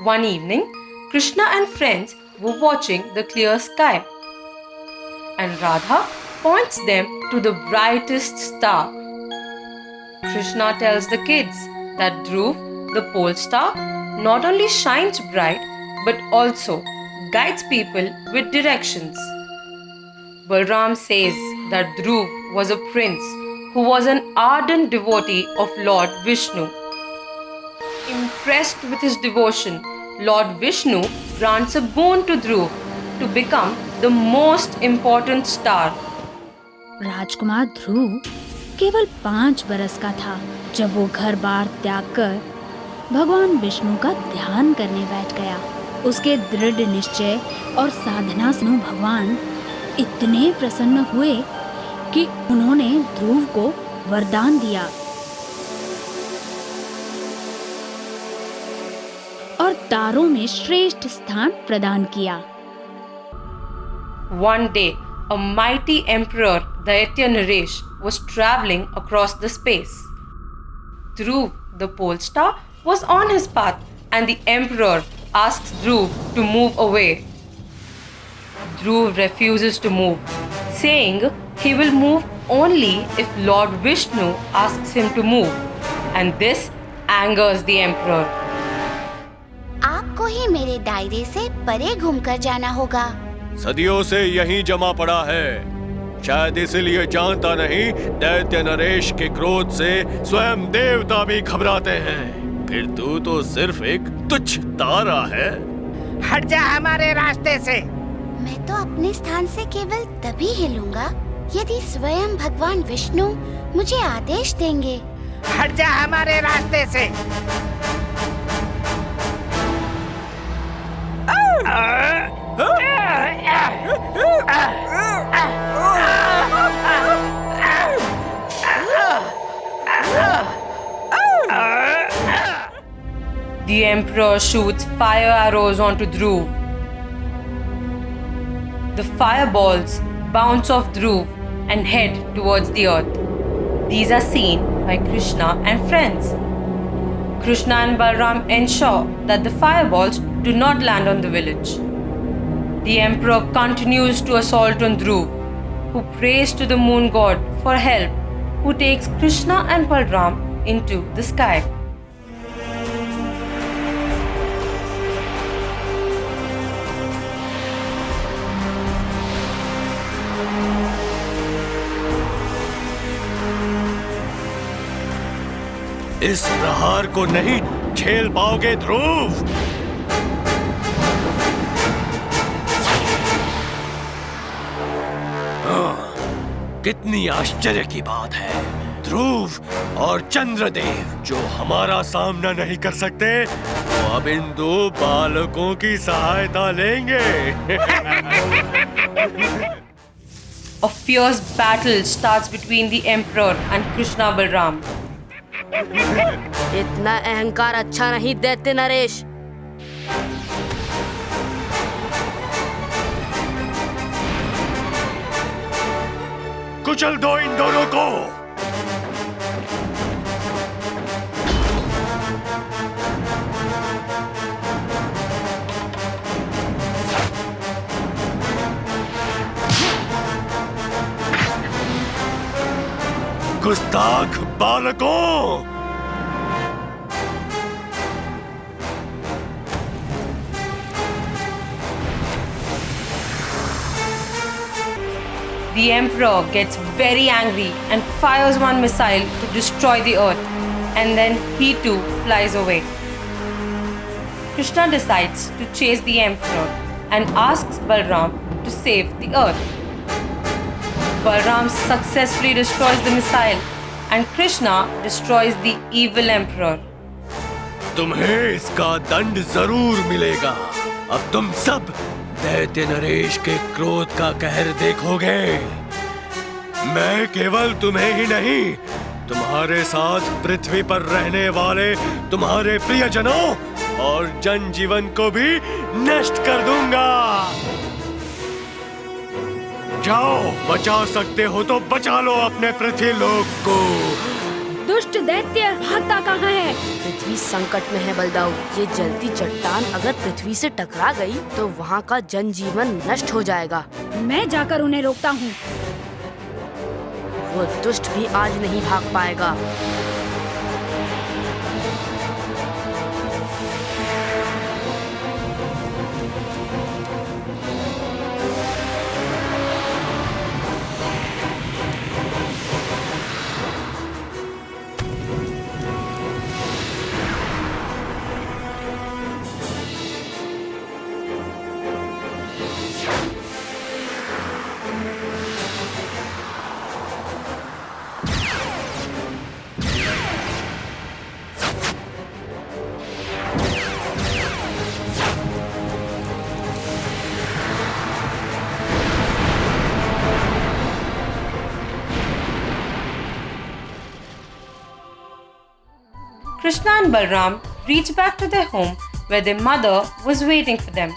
One evening, Krishna and friends were watching the clear sky, and Radha points them to the brightest star. Krishna tells the kids that Dhruv, the pole star, not only shines bright but also guides people with directions. Balram says that Dhruv was a prince who was an ardent devotee of Lord Vishnu. Impressed with his devotion, Lord Vishnu grants a boon to Dhruv to become the most important star. राजकुमार ध्रुव केवल 5 बरस का था जब वो घर बार त्याग कर भगवान विष्णु का ध्यान करने बैठ गया। उसके दृढ़ निश्चय और साधना से भगवान इतने प्रसन्न हुए कि उन्होंने ध्रुव को वरदान दिया और तारों में श्रेष्ठ स्थान प्रदान किया। One day, a mighty emperor, Daitya Naresh, was traveling across the space. Dhruv, the pole star, was on his path, and the emperor asks Dhruv to move away. Dhruv refuses to move, saying he will move only if Lord Vishnu asks him to move, and this angers the emperor. आपको ही मेरे दायरे से परे घूमकर जाना होगा। सदियों से यहीं जमा पड़ा है, शायद इसलिए जानता नहीं। दैत्य नरेश के क्रोध से स्वयं देवता भी घबराते हैं। फिर तू तो सिर्फ एक तुच्छ तारा है। हट जा हमारे रास्ते से। मैं तो अपने स्थान से केवल तभी हिलूंगा यदि स्वयं भगवान विष्णु मुझे आदेश देंगे। हट जा हमारे रास्ते से। The emperor shoots fire arrows onto Dhruv. The fireballs bounce off Dhruv and head towards the earth. These are seen by Krishna and friends. Krishna and Balram ensure that the fireballs do not land on the village. The emperor continues to assault on Dhruv, who prays to the moon god for help, who takes Krishna and Balram into the sky. इस प्रहार को नहीं झेल पाओगे ध्रुव। कितनी आश्चर्य की बात है, ध्रुव और चंद्रदेव जो हमारा सामना नहीं कर सकते, वो अब इन 2 बालकों की सहायता लेंगे। A fierce battle starts between the emperor and Krishna Balram. इतना अहंकार अच्छा नहीं दैत्य नरेश। कुचल दो इन दोनों को। गुस्ताख बालकों। The emperor gets very angry and fires one missile to destroy the earth, and then he too flies away. Krishna decides to chase the emperor and asks Balram to save the earth. Balram successfully destroys the missile, and Krishna destroys the evil emperor. तुम्हें इसका दंड जरूर मिलेगा। अब तुम सब दैत्य नरेश के क्रोध का कहर देखोगे। मैं केवल तुम्हें ही नहीं, तुम्हारे साथ पृथ्वी पर रहने वाले तुम्हारे प्रियजनों और जनजीवन को भी नष्ट कर दूंगा। जाओ, बचा सकते हो तो बचा लो अपने पृथ्वी लोक को। दुष्ट दैत्य भागता कहाँ है? पृथ्वी संकट में है बलदाऊ। ये जलती चट्टान अगर पृथ्वी से टकरा गई तो वहाँ का जनजीवन नष्ट हो जाएगा। मैं जाकर उन्हें रोकता हूँ। वो दुष्ट भी आज नहीं भाग पाएगा। Krishna and Balram reach back to their home where their mother was waiting for them.